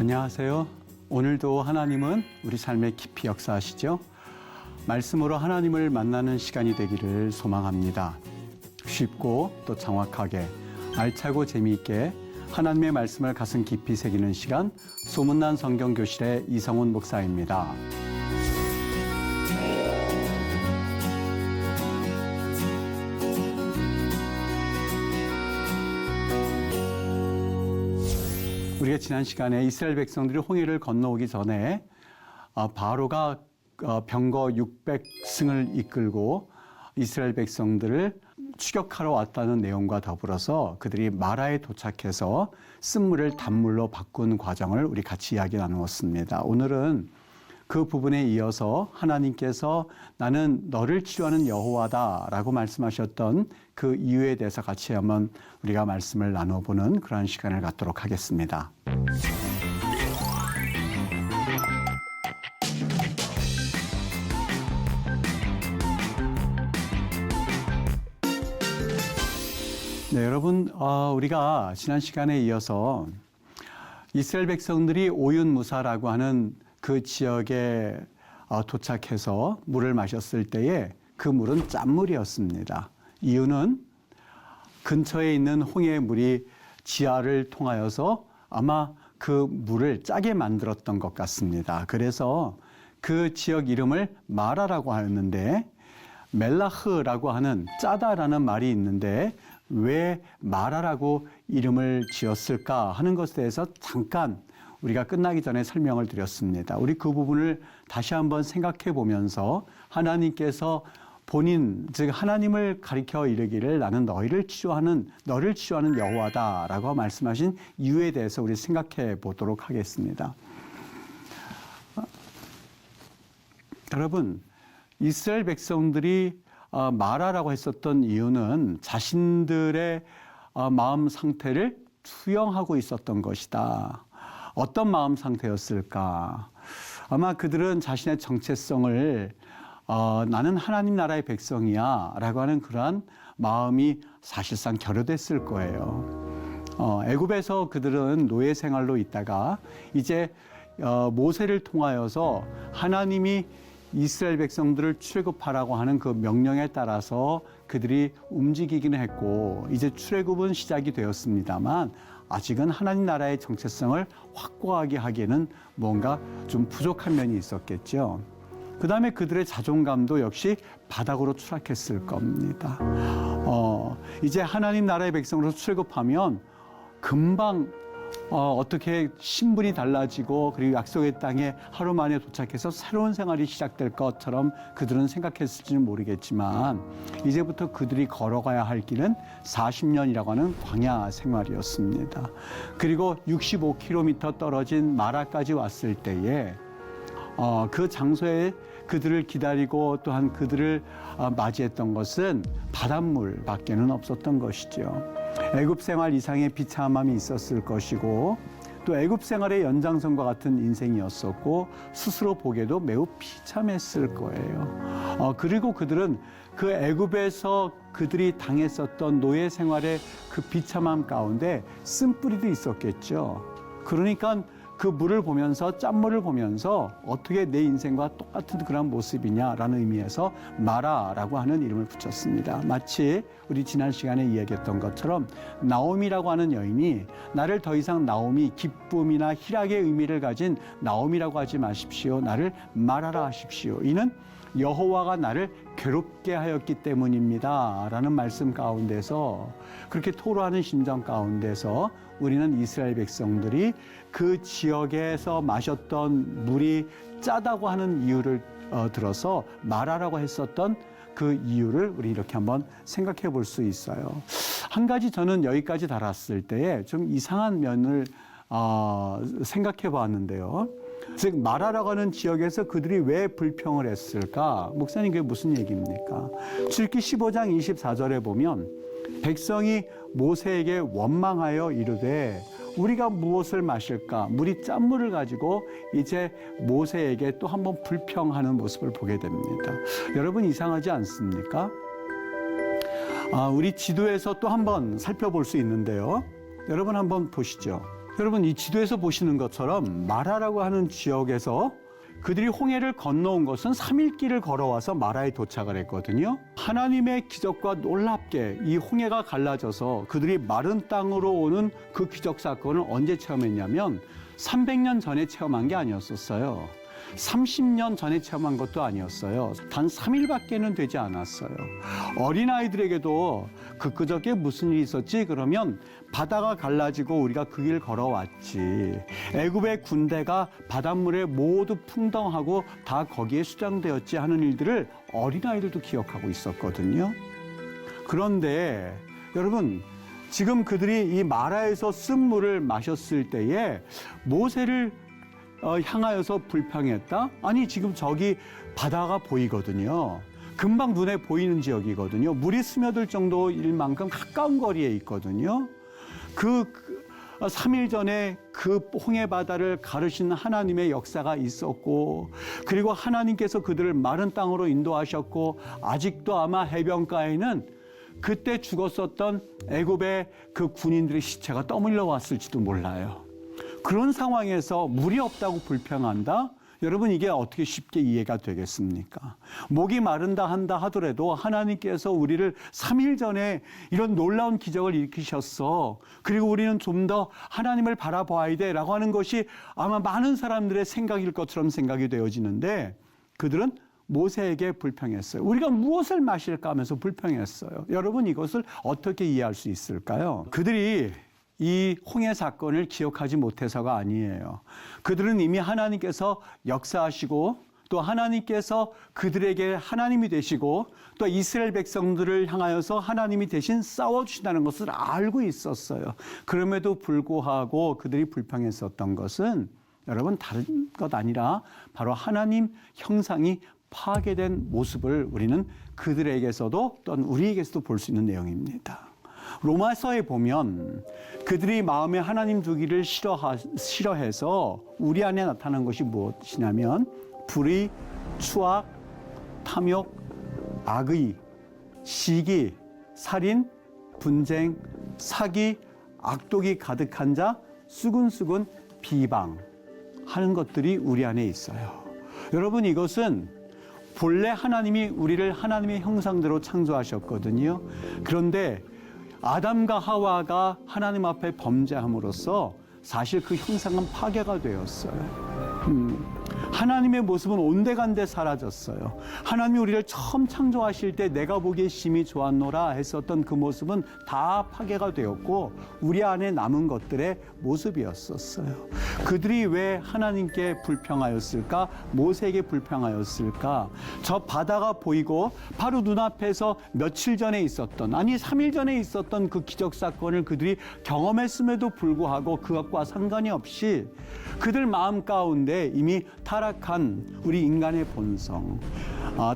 안녕하세요. 오늘도 하나님은 우리 삶에 깊이 역사하시죠. 말씀으로 하나님을 만나는 시간이 되기를 소망합니다. 쉽고 또 정확하게 알차고 재미있게 하나님의 말씀을 가슴 깊이 새기는 시간, 소문난 성경교실의 이성훈 목사입니다. 우리가 지난 시간에 이스라엘 백성들이 홍해를 건너오기 전에 바로가 병거 600승을 이끌고 이스라엘 백성들을 추격하러 왔다는 내용과 더불어서 그들이 마라에 도착해서 쓴물을 단물로 바꾼 과정을 우리 같이 이야기 나누었습니다. 오늘은 그 부분에 이어서 하나님께서 나는 너를 치료하는 여호와다라고 말씀하셨던 그 이유에 대해서 같이 한번 우리가 말씀을 나눠보는 그러한 시간을 갖도록 하겠습니다. 네, 여러분, 우리가 지난 시간에 이어서 이스라엘 백성들이 오윰무사라고 하는 그 지역에 도착해서 물을 마셨을 때에 그 물은 짠물이었습니다. 이유는 근처에 있는 홍해의 물이 지하를 통하여서 아마 그 물을 짜게 만들었던 것 같습니다. 그래서 그 지역 이름을 마라라고 하였는데, 멜라흐라고 하는 짜다라는 말이 있는데 왜 마라라고 이름을 지었을까 하는 것에 대해서 잠깐 우리가 끝나기 전에 설명을 드렸습니다. 우리 그 부분을 다시 한번 생각해 보면서 하나님께서 본인, 즉 하나님을 가리켜 이르기를 나는 너를 치료하는 여호와다라고 말씀하신 이유에 대해서 우리 생각해 보도록 하겠습니다. 여러분, 이스라엘 백성들이 마라라고 했었던 이유는 자신들의 마음 상태를 투영하고 있었던 것이다. 어떤 마음 상태였을까? 아마 그들은 자신의 정체성을 나는 하나님 나라의 백성이야 라고 하는 그러한 마음이 사실상 결여됐을 거예요. 애굽에서 그들은 노예 생활로 있다가 이제 모세를 통하여서 하나님이 이스라엘 백성들을 출애굽하라고 하는 그 명령에 따라서 그들이 움직이기는 했고 이제 출애굽은 시작이 되었습니다만 아직은 하나님 나라의 정체성을 확고하게 하기에는 뭔가 좀 부족한 면이 있었겠죠. 그 다음에 그들의 자존감도 역시 바닥으로 추락했을 겁니다. 이제 하나님 나라의 백성으로 출애굽하면 금방 어떻게 신분이 달라지고 그리고 약속의 땅에 하루 만에 도착해서 새로운 생활이 시작될 것처럼 그들은 생각했을지는 모르겠지만 이제부터 그들이 걸어가야 할 길은 40년이라고 하는 광야 생활이었습니다. 그리고 65km 떨어진 마라까지 왔을 때에 그 장소에 그들을 기다리고 또한 그들을 맞이했던 것은 바닷물밖에는 없었던 것이죠. 애굽 생활 이상의 비참함이 있었을 것이고 또 애굽 생활의 연장선과 같은 인생이었었고 스스로 보기에도 매우 비참했을 거예요. 그리고 그들은 그 애굽에서 그들이 당했었던 노예 생활의 그 비참함 가운데 쓴뿌리도 있었겠죠. 그러니까 그 물을 보면서 짠물을 보면서 어떻게 내 인생과 똑같은 그런 모습이냐라는 의미에서 마라라고 하는 이름을 붙였습니다. 마치 우리 지난 시간에 이야기했던 것처럼 나오미라고 하는 여인이 나를 더 이상 나오미, 기쁨이나 희락의 의미를 가진 나오미라고 하지 마십시오. 나를 마라라 하십시오. 이는 여호와가 나를 괴롭게 하였기 때문입니다 라는 말씀 가운데서 그렇게 토로하는 심정 가운데서 우리는 이스라엘 백성들이 그 지역에서 마셨던 물이 짜다고 하는 이유를 들어서 마라라고 했었던 그 이유를 우리 이렇게 한번 생각해 볼 수 있어요. 한 가지 저는 여기까지 달았을 때에 좀 이상한 면을 생각해 보았는데요. 즉 마라라고 하는 지역에서 그들이 왜 불평을 했을까? 목사님 그게 무슨 얘기입니까? 출애굽기 15장 24절에 보면 백성이 모세에게 원망하여 이르되 우리가 무엇을 마실까? 물이 짠물을 가지고 이제 모세에게 또 한번 불평하는 모습을 보게 됩니다. 여러분 이상하지 않습니까? 우리 지도에서 또 한번 살펴볼 수 있는데요. 여러분 한번 보시죠. 여러분, 이 지도에서 보시는 것처럼 마라라고 하는 지역에서 그들이 홍해를 건너온 것은 3일 길을 걸어와서 마라에 도착을 했거든요. 하나님의 기적과 놀랍게 이 홍해가 갈라져서 그들이 마른 땅으로 오는 그 기적 사건을 언제 체험했냐면 300년 전에 체험한 게 아니었었어요. 30년 전에 체험한 것도 아니었어요. 단 3일밖에는 되지 않았어요. 어린아이들에게도 그저께 무슨 일이 있었지? 그러면 바다가 갈라지고 우리가 그 길 걸어왔지. 애굽의 군대가 바닷물에 모두 풍덩하고 다 거기에 수장되었지 하는 일들을 어린아이들도 기억하고 있었거든요. 그런데 여러분, 지금 그들이 이 마라에서 쓴 물을 마셨을 때에 모세를 향하여서 불평했다? 아니, 지금 저기 바다가 보이거든요. 금방 눈에 보이는 지역이거든요. 물이 스며들 정도일 만큼 가까운 거리에 있거든요. 3일 전에 그 홍해 바다를 가르신 하나님의 역사가 있었고, 그리고 하나님께서 그들을 마른 땅으로 인도하셨고, 아직도 아마 해변가에는 그때 죽었었던 애굽의 그 군인들의 시체가 떠밀려 왔을지도 몰라요. 그런 상황에서 물이 없다고 불평한다? 여러분, 이게 어떻게 쉽게 이해가 되겠습니까? 목이 마른다 한다 하더라도 하나님께서 우리를 3일 전에 이런 놀라운 기적을 일으키셨어. 그리고 우리는 좀 더 하나님을 바라봐야 돼 라고 하는 것이 아마 많은 사람들의 생각일 것처럼 생각이 되어지는데, 그들은 모세에게 불평했어요. 우리가 무엇을 마실까 하면서 불평했어요. 여러분, 이것을 어떻게 이해할 수 있을까요? 그들이 이 홍해 사건을 기억하지 못해서가 아니에요. 그들은 이미 하나님께서 역사하시고, 또 하나님께서 그들에게 하나님이 되시고, 또 이스라엘 백성들을 향하여서 하나님이 대신 싸워주신다는 것을 알고 있었어요. 그럼에도 불구하고 그들이 불평했었던 것은 여러분, 다른 것 아니라 바로 하나님 형상이 파괴된 모습을 우리는 그들에게서도 또는 우리에게서도 볼 수 있는 내용입니다. 로마서에 보면 그들이 마음에 하나님 두기를 싫어해서 우리 안에 나타난 것이 무엇이냐면 불의, 추악, 탐욕, 악의, 시기, 살인, 분쟁, 사기, 악독이 가득한 자, 수근수근 비방하는 것들이 우리 안에 있어요. 여러분, 이것은 본래 하나님이 우리를 하나님의 형상대로 창조하셨거든요. 그런데 아담과 하와가 하나님 앞에 범죄함으로써 사실 그 형상은 파괴가 되었어요. 하나님의 모습은 온데간데 사라졌어요. 하나님이 우리를 처음 창조하실 때 내가 보기에 심히 좋았노라 했었던 그 모습은 다 파괴가 되었고 우리 안에 남은 것들의 모습이었었어요. 그들이 왜 하나님께 불평하였을까? 모세에게 불평하였을까? 저 바다가 보이고 바로 눈앞에서 며칠 전에 있었던, 아니 3일 전에 있었던 그 기적 사건을 그들이 경험했음에도 불구하고 그것과 상관이 없이 그들 마음 가운데 이미 타락한 우리 인간의 본성,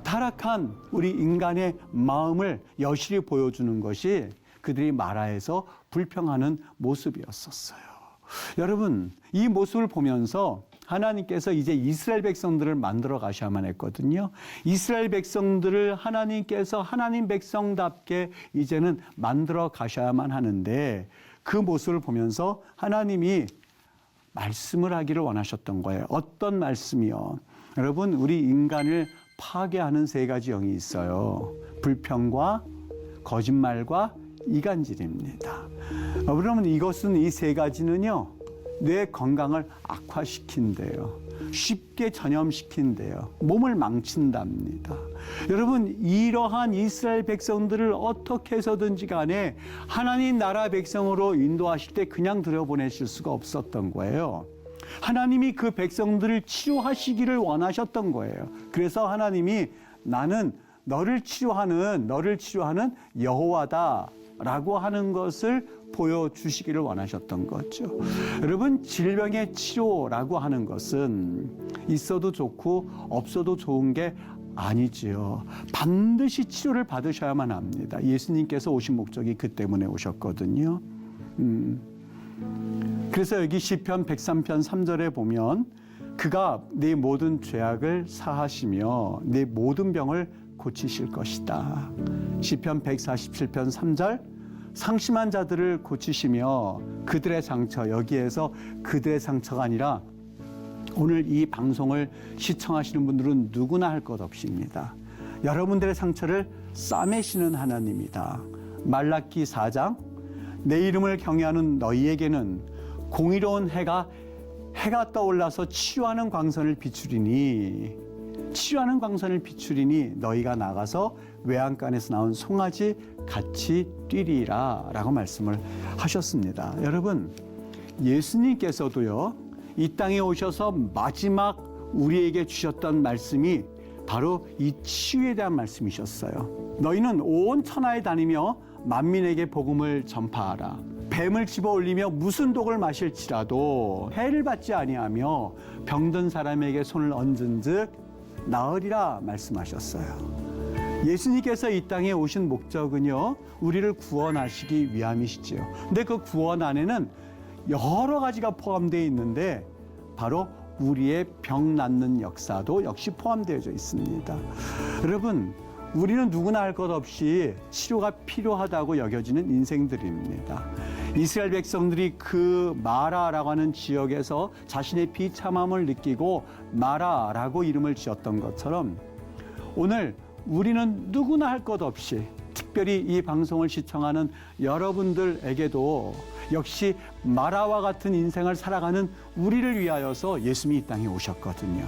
타락한 우리 인간의 마음을 여실히 보여주는 것이 그들이 마라에서 불평하는 모습이었었어요. 여러분, 이 모습을 보면서 하나님께서 이제 이스라엘 백성들을 만들어 가셔야만 했거든요. 이스라엘 백성들을 하나님께서 하나님 백성답게 이제는 만들어 가셔야만 하는데 그 모습을 보면서 하나님이 말씀을 하기를 원하셨던 거예요. 어떤 말씀이요? 여러분, 우리 인간을 파괴하는 세 가지 영이 있어요. 불평과 거짓말과 이간질입니다. 그러면 이것은 이 세 가지는요, 뇌 건강을 악화시킨대요. 쉽게 전염시킨대요. 몸을 망친답니다. 여러분, 이러한 이스라엘 백성들을 어떻게 해서든지 간에 하나님 나라 백성으로 인도하실 때 그냥 들여보내실 수가 없었던 거예요. 하나님이 그 백성들을 치료하시기를 원하셨던 거예요. 그래서 하나님이 나는 너를 치료하는 여호와다 라고 하는 것을 보여주시기를 원하셨던 거죠. 여러분, 질병의 치료라고 하는 것은 있어도 좋고 없어도 좋은 게 아니지요. 반드시 치료를 받으셔야만 합니다. 예수님께서 오신 목적이 그 때문에 오셨거든요. 그래서 여기 시편 103편 3절에 보면 그가 네 모든 죄악을 사하시며 네 모든 병을 고치실 것이다. 시편 147편 3절 상심한 자들을 고치시며 그들의 상처, 여기에서 그들의 상처가 아니라 오늘 이 방송을 시청하시는 분들은 누구나 할 것 없이입니다. 여러분들의 상처를 싸매시는 하나님이다. 말라기 4장, 내 이름을 경외하는 너희에게는 공의로운 해가 떠올라서 치유하는 광선을 비추리니 너희가 나가서 외양간에서 나온 송아지 같이 뛰리라 라고 말씀을 하셨습니다. 여러분, 예수님께서도요, 이 땅에 오셔서 마지막 우리에게 주셨던 말씀이 바로 이 치유에 대한 말씀이셨어요. 너희는 온 천하에 다니며 만민에게 복음을 전파하라. 뱀을 집어 올리며 무슨 독을 마실지라도 해를 받지 아니하며 병든 사람에게 손을 얹은즉 나으리라 말씀하셨어요. 예수님께서 이 땅에 오신 목적은요, 우리를 구원하시기 위함이시지요. 근데 그 구원 안에는 여러 가지가 포함되어 있는데 바로 우리의 병 낫는 역사도 역시 포함되어 있습니다. 여러분, 우리는 누구나 할 것 없이 치료가 필요하다고 여겨지는 인생들입니다. 이스라엘 백성들이 그 마라라고 하는 지역에서 자신의 비참함을 느끼고 마라라고 이름을 지었던 것처럼 오늘 우리는 누구나 할 것 없이 특별히 이 방송을 시청하는 여러분들에게도 역시 마라와 같은 인생을 살아가는 우리를 위하여서 예수님이 이 땅에 오셨거든요.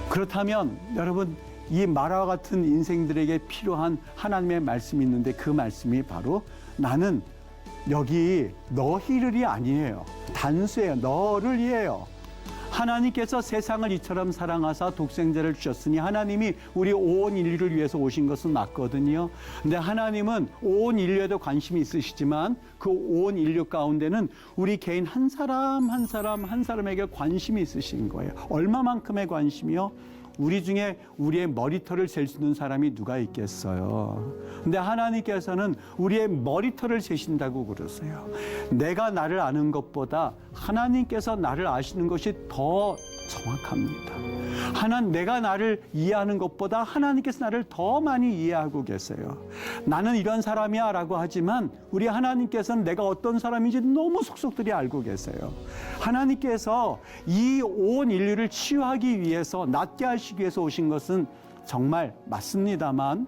그렇다면 여러분, 이 마라와 같은 인생들에게 필요한 하나님의 말씀이 있는데 그 말씀이 바로 나는 여기 너희를이 아니에요. 단수예요. 너를 위해요. 하나님께서 세상을 이처럼 사랑하사 독생자를 주셨으니 하나님이 우리 온 인류를 위해서 오신 것은 맞거든요. 근데 하나님은 온 인류에도 관심이 있으시지만 그 온 인류 가운데는 우리 개인 한 사람에게 관심이 있으신 거예요. 얼마만큼의 관심이요? 우리 중에 우리의 머리털을 잴 수 있는 사람이 누가 있겠어요? 근데 하나님께서는 우리의 머리털을 세신다고 그러세요. 내가 나를 아는 것보다 하나님께서 나를 아시는 것이 더 정확합니다. 내가 나를 이해하는 것보다 하나님께서 나를 더 많이 이해하고 계세요. 나는 이런 사람이야 라고 하지만 우리 하나님께서는 내가 어떤 사람인지 너무 속속들이 알고 계세요. 하나님께서 이 온 인류를 치유하기 위해서, 낫게 하시기 위해서 오신 것은 정말 맞습니다만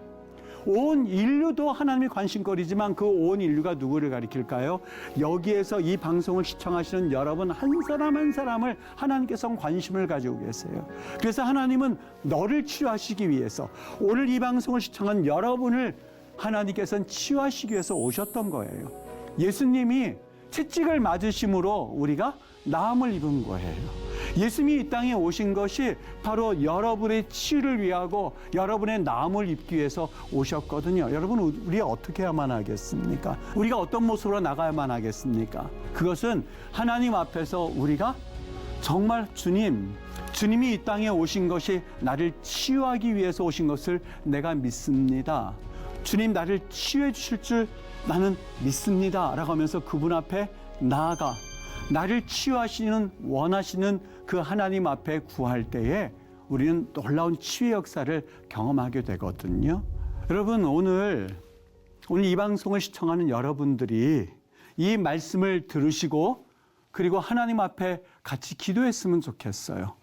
온 인류도 하나님의 관심거리지만 그 온 인류가 누구를 가리킬까요? 여기에서 이 방송을 시청하시는 여러분 한 사람 한 사람을 하나님께서 관심을 가지고 계세요. 그래서 하나님은 너를 치유하시기 위해서 오늘 이 방송을 시청한 여러분을 하나님께서는 치유하시기 위해서 오셨던 거예요. 예수님이 채찍을 맞으심으로 우리가 나음을 입은 거예요. 예수님이 이 땅에 오신 것이 바로 여러분의 치유를 위하고 여러분의 나음을 입기 위해서 오셨거든요. 여러분, 우리 어떻게 해야만 하겠습니까? 우리가 어떤 모습으로 나가야만 하겠습니까? 그것은 하나님 앞에서 우리가 정말 주님이 이 땅에 오신 것이 나를 치유하기 위해서 오신 것을 내가 믿습니다. 주님, 나를 치유해 주실 줄 나는 믿습니다 라고 하면서 그분 앞에 나아가 나를 치유하시는 원하시는 그 하나님 앞에 구할 때에 우리는 놀라운 치유의 역사를 경험하게 되거든요. 여러분, 오늘 이 방송을 시청하는 여러분들이 이 말씀을 들으시고 그리고 하나님 앞에 같이 기도했으면 좋겠어요.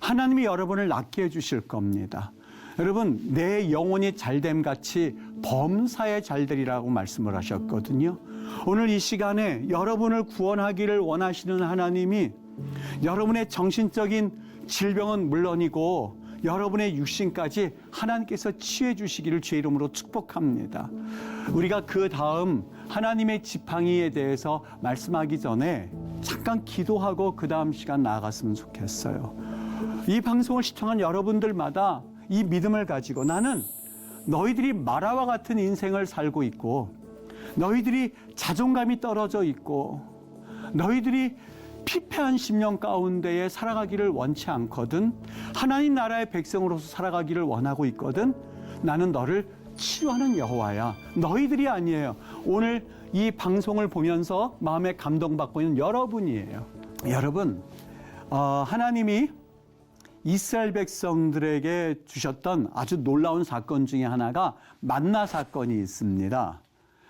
하나님이 여러분을 낫게 해주실 겁니다. 여러분, 내 영혼이 잘됨 같이 범사에 잘되리라고 말씀을 하셨거든요. 오늘 이 시간에 여러분을 구원하기를 원하시는 하나님이 여러분의 정신적인 질병은 물론이고 여러분의 육신까지 하나님께서 치유해 주시기를 주의 이름으로 축복합니다. 우리가 그 다음 하나님의 지팡이에 대해서 말씀하기 전에 잠깐 기도하고 그 다음 시간 나아갔으면 좋겠어요. 이 방송을 시청한 여러분들마다 이 믿음을 가지고 나는 너희들이 마라와 같은 인생을 살고 있고 너희들이 자존감이 떨어져 있고 너희들이 피폐한 심령 가운데에 살아가기를 원치 않거든. 하나님 나라의 백성으로서 살아가기를 원하고 있거든. 나는 너를 치유하는 여호와야. 너희들이 아니에요. 오늘 이 방송을 보면서 마음에 감동받고 있는 여러분이에요. 여러분, 하나님이 이스라엘 백성들에게 주셨던 아주 놀라운 사건 중에 하나가 만나 사건이 있습니다.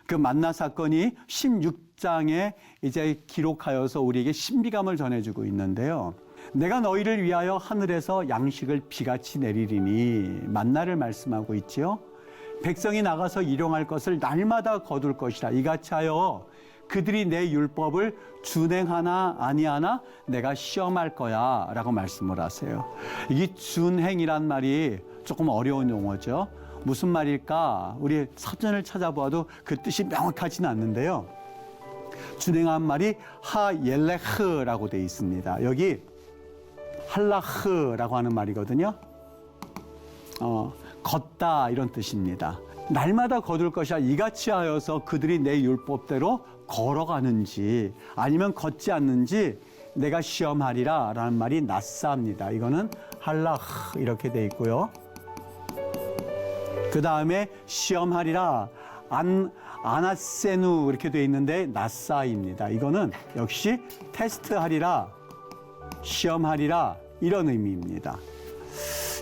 그 만나 사건이 16장에 이제 기록하여서 우리에게 신비감을 전해주고 있는데요. 내가 너희를 위하여 하늘에서 양식을 비같이 내리리니 만나를 말씀하고 있지요. 백성이 나가서 일용할 것을 날마다 거둘 것이라. 이같이 하여 그들이 내 율법을 준행하나 아니하나 내가 시험할 거야 라고 말씀을 하세요. 이 준행이란 말이 조금 어려운 용어죠. 무슨 말일까? 우리 사전을 찾아보아도 그 뜻이 명확하지는 않는데요. 준행한 말이 하옐레흐라고 되어 있습니다. 여기 할라흐라고 하는 말이거든요. 걷다 이런 뜻입니다. 날마다 거둘 것이야. 이같이 하여서 그들이 내 율법대로 걸어가는지 아니면 걷지 않는지 내가 시험하리라 라는 말이 나사입니다. 이거는 할라흐 이렇게 돼 있고요. 그 다음에 시험하리라 아나세누 이렇게 돼 있는데 나사입니다. 이거는 역시 테스트하리라, 시험하리라 이런 의미입니다.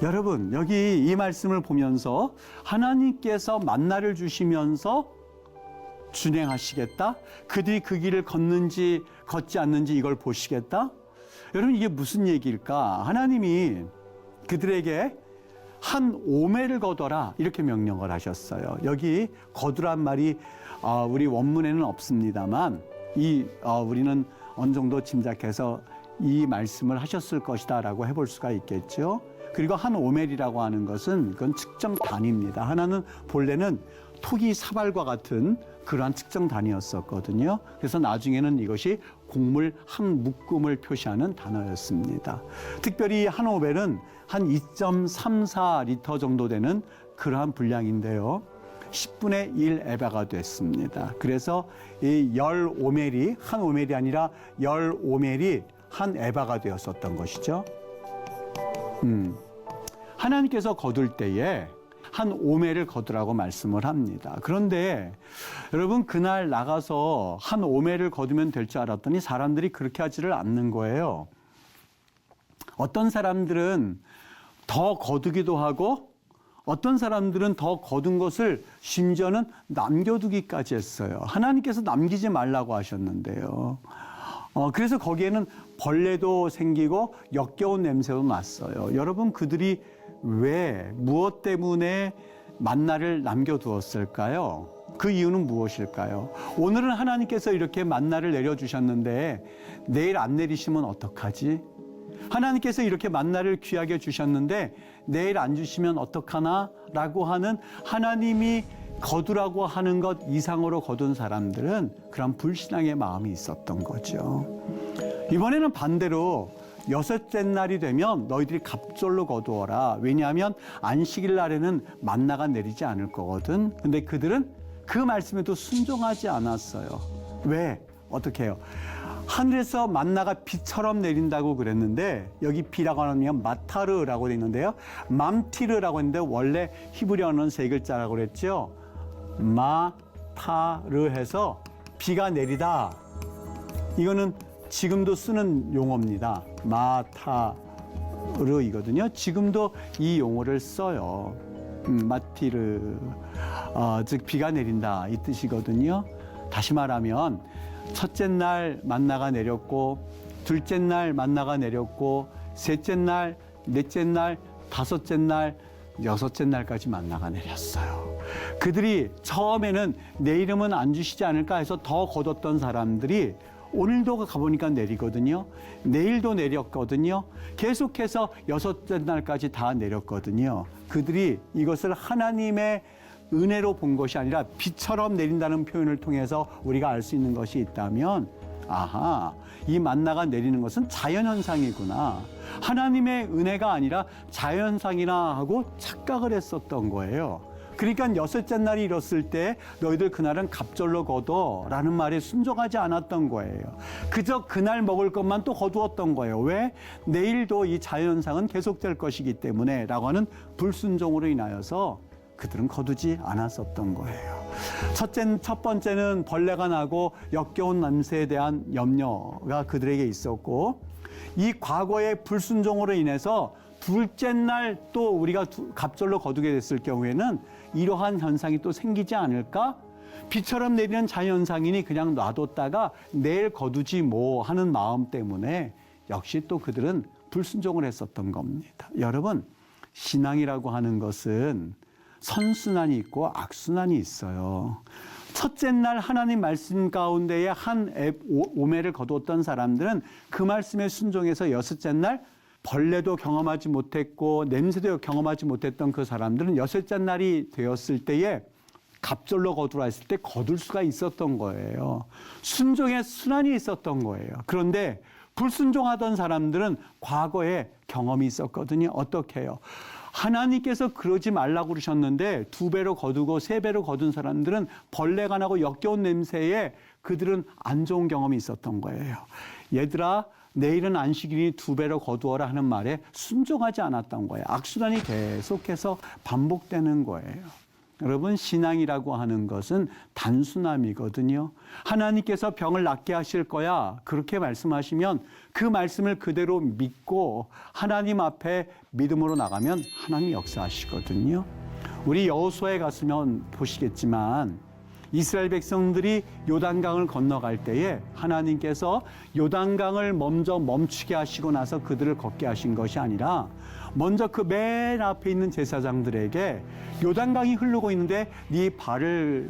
여러분, 여기 이 말씀을 보면서 하나님께서 만나를 주시면서 준행하시겠다? 그들이 그 길을 걷는지 걷지 않는지 이걸 보시겠다? 여러분, 이게 무슨 얘기일까? 하나님이 그들에게 한 오매를 거둬라 이렇게 명령을 하셨어요. 여기 거두란 말이 우리 원문에는 없습니다만 우리는 어느 정도 짐작해서 이 말씀을 하셨을 것이다 라고 해볼 수가 있겠죠. 그리고 한 오멜이라고 하는 것은 그건 측정 단위입니다. 하나는 본래는 토기 사발과 같은 그러한 측정 단위였었거든요. 그래서 나중에는 이것이 곡물 한 묶음을 표시하는 단어였습니다. 특별히 한 오멜은 한 2.34리터 정도 되는 그러한 분량인데요. 10분의 1 에바가 됐습니다. 그래서 이 10오멜이 한 오멜이 아니라 10오멜이 한 에바가 되었었던 것이죠. 하나님께서 거둘 때에 한 오멜을 거두라고 말씀을 합니다. 그런데 여러분, 그날 나가서 한 오멜을 거두면 될 줄 알았더니 사람들이 그렇게 하지를 않는 거예요. 어떤 사람들은 더 거두기도 하고 어떤 사람들은 더 거둔 것을 심지어는 남겨두기까지 했어요. 하나님께서 남기지 말라고 하셨는데요. 그래서 거기에는 벌레도 생기고 역겨운 냄새도 났어요. 여러분, 그들이 왜, 무엇 때문에 만나를 남겨두었을까요? 그 이유는 무엇일까요? 오늘은 하나님께서 이렇게 만나를 내려주셨는데 내일 안 내리시면 어떡하지? 하나님께서 이렇게 만나를 귀하게 주셨는데 내일 안 주시면 어떡하나? 라고 하는 하나님이 거두라고 하는 것 이상으로 거둔 사람들은 그런 불신앙의 마음이 있었던 거죠. 이번에는 반대로 여섯째 날이 되면 너희들이 갑절로 거두어라. 왜냐하면 안식일 날에는 만나가 내리지 않을 거거든. 근데 그들은 그 말씀에도 순종하지 않았어요. 왜? 어떻게 해요? 하늘에서 만나가 비처럼 내린다고 그랬는데 여기 비라고 하면 마타르라고 돼 있는데요. 맘티르라고 했는데 원래 히브리어는 세 글자라고 그랬죠. 마타르 해서 비가 내리다. 이거는 지금도 쓰는 용어입니다. 마타르이거든요. 지금도 이 용어를 써요. 마티르, 즉 비가 내린다 이 뜻이거든요. 다시 말하면 첫째 날 만나가 내렸고 둘째 날 만나가 내렸고 셋째 날, 넷째 날, 다섯째 날, 여섯째 날까지 만나가 내렸어요. 그들이 처음에는 내 이름은 안 주시지 않을까 해서 더 거뒀던 사람들이 오늘도 가보니까 내리거든요. 내일도 내렸거든요. 계속해서 여섯째 날까지 다 내렸거든요. 그들이 이것을 하나님의 은혜로 본 것이 아니라 비처럼 내린다는 표현을 통해서 우리가 알 수 있는 것이 있다면, 아하, 이 만나가 내리는 것은 자연현상이구나. 하나님의 은혜가 아니라 자연현상이나 하고 착각을 했었던 거예요. 그러니까 여섯째 날이 이뤘을 때 너희들 그날은 갑절로 거둬 라는 말에 순종하지 않았던 거예요. 그저 그날 먹을 것만 또 거두었던 거예요. 왜? 내일도 이 자연현상은 계속될 것이기 때문에 라고 하는 불순종으로 인하여서 그들은 거두지 않았었던 거예요. 첫 번째는 벌레가 나고 역겨운 냄새에 대한 염려가 그들에게 있었고, 이 과거의 불순종으로 인해서 둘째 날 또 우리가 갑절로 거두게 됐을 경우에는 이러한 현상이 또 생기지 않을까? 비처럼 내리는 자연상이니 그냥 놔뒀다가 내일 거두지 뭐 하는 마음 때문에 역시 또 그들은 불순종을 했었던 겁니다. 여러분, 신앙이라고 하는 것은 선순환이 있고 악순환이 있어요. 첫째 날 하나님 말씀 가운데에 한 오매를 거두었던 사람들은 그 말씀에 순종해서 여섯째 날 벌레도 경험하지 못했고 냄새도 경험하지 못했던 그 사람들은 여섯째 날이 되었을 때에 갑절로 거두라 했을 때 거둘 수가 있었던 거예요. 순종의 순환이 있었던 거예요. 그런데 불순종하던 사람들은 과거에 경험이 있었거든요. 어떻게 해요? 하나님께서 그러지 말라고 그러셨는데 2배로 거두고 3배로 거둔 사람들은 벌레가 나고 역겨운 냄새에 그들은 안 좋은 경험이 있었던 거예요. 얘들아, 내일은 안식일이니 2배로 거두어라 하는 말에 순종하지 않았던 거예요. 악순환이 계속해서 반복되는 거예요. 여러분, 신앙이라고 하는 것은 단순함이거든요. 하나님께서 병을 낫게 하실 거야, 그렇게 말씀하시면 그 말씀을 그대로 믿고 하나님 앞에 믿음으로 나가면 하나님이 역사하시거든요. 우리 여호수아에 갔으면 보시겠지만 이스라엘 백성들이 요단강을 건너갈 때에 하나님께서 요단강을 먼저 멈추게 하시고 나서 그들을 걷게 하신 것이 아니라 먼저 그 맨 앞에 있는 제사장들에게 요단강이 흐르고 있는데 네 발을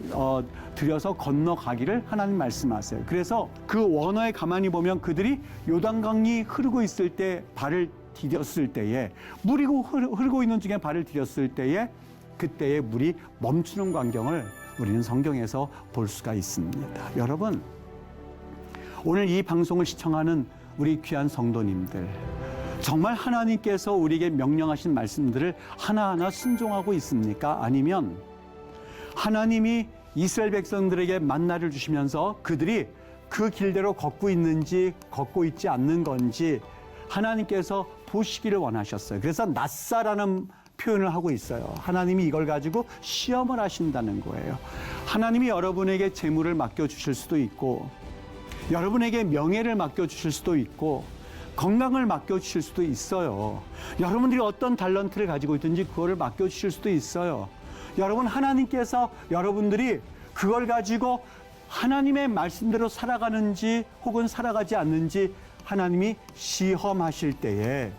들여서 건너가기를 하나님 말씀하세요. 그래서 그 원어에 가만히 보면 그들이 요단강이 흐르고 있을 때 발을 디뎠을 때에 물이 흐르고 있는 중에 발을 디뎠을 때에 그때의 물이 멈추는 광경을 우리는 성경에서 볼 수가 있습니다. 여러분, 오늘 이 방송을 시청하는 우리 귀한 성도님들, 정말 하나님께서 우리에게 명령하신 말씀들을 하나하나 순종하고 있습니까? 아니면 하나님이 이스라엘 백성들에게 만나를 주시면서 그들이 그 길대로 걷고 있는지 걷고 있지 않는 건지 하나님께서 보시기를 원하셨어요. 그래서 낫사라는 표현을 하고 있어요. 하나님이 이걸 가지고 시험을 하신다는 거예요. 하나님이 여러분에게 재물을 맡겨주실 수도 있고 여러분에게 명예를 맡겨주실 수도 있고 건강을 맡겨주실 수도 있어요. 여러분들이 어떤 탤런트를 가지고 있든지 그거를 맡겨주실 수도 있어요. 여러분, 하나님께서 여러분들이 그걸 가지고 하나님의 말씀대로 살아가는지 혹은 살아가지 않는지 하나님이 시험하실 때에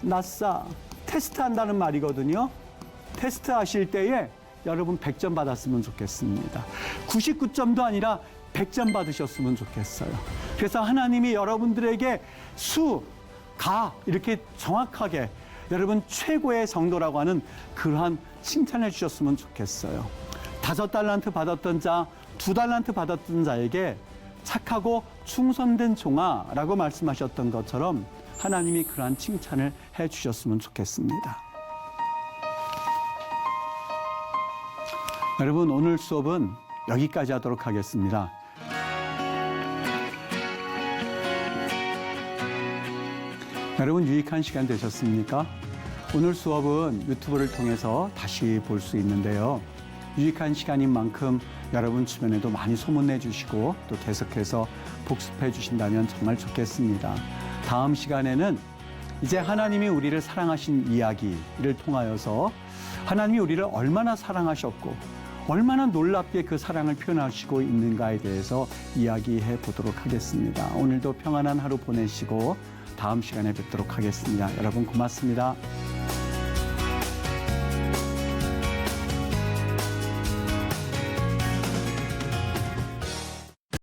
낫사 테스트한다는 말이거든요. 테스트하실 때에 여러분 100점 받았으면 좋겠습니다. 99점도 아니라 100점 받으셨으면 좋겠어요. 그래서 하나님이 여러분들에게 가 이렇게 정확하게 여러분 최고의 성도라고 하는 그러한 칭찬해 주셨으면 좋겠어요. 5달란트 받았던 자, 2달란트 받았던 자에게 착하고 충성된 종아라고 말씀하셨던 것처럼 하나님이 그러한 칭찬을 해 주셨으면 좋겠습니다. 여러분, 오늘 수업은 여기까지 하도록 하겠습니다. 여러분, 유익한 시간 되셨습니까? 오늘 수업은 유튜브를 통해서 다시 볼 수 있는데요. 유익한 시간인 만큼 여러분 주변에도 많이 소문내 주시고 또 계속해서 복습해 주신다면 정말 좋겠습니다. 다음 시간에는 이제 하나님이 우리를 사랑하신 이야기를 통하여서 하나님이 우리를 얼마나 사랑하셨고 얼마나 놀랍게 그 사랑을 표현하시고 있는가에 대해서 이야기해 보도록 하겠습니다. 오늘도 평안한 하루 보내시고 다음 시간에 뵙도록 하겠습니다. 여러분 고맙습니다.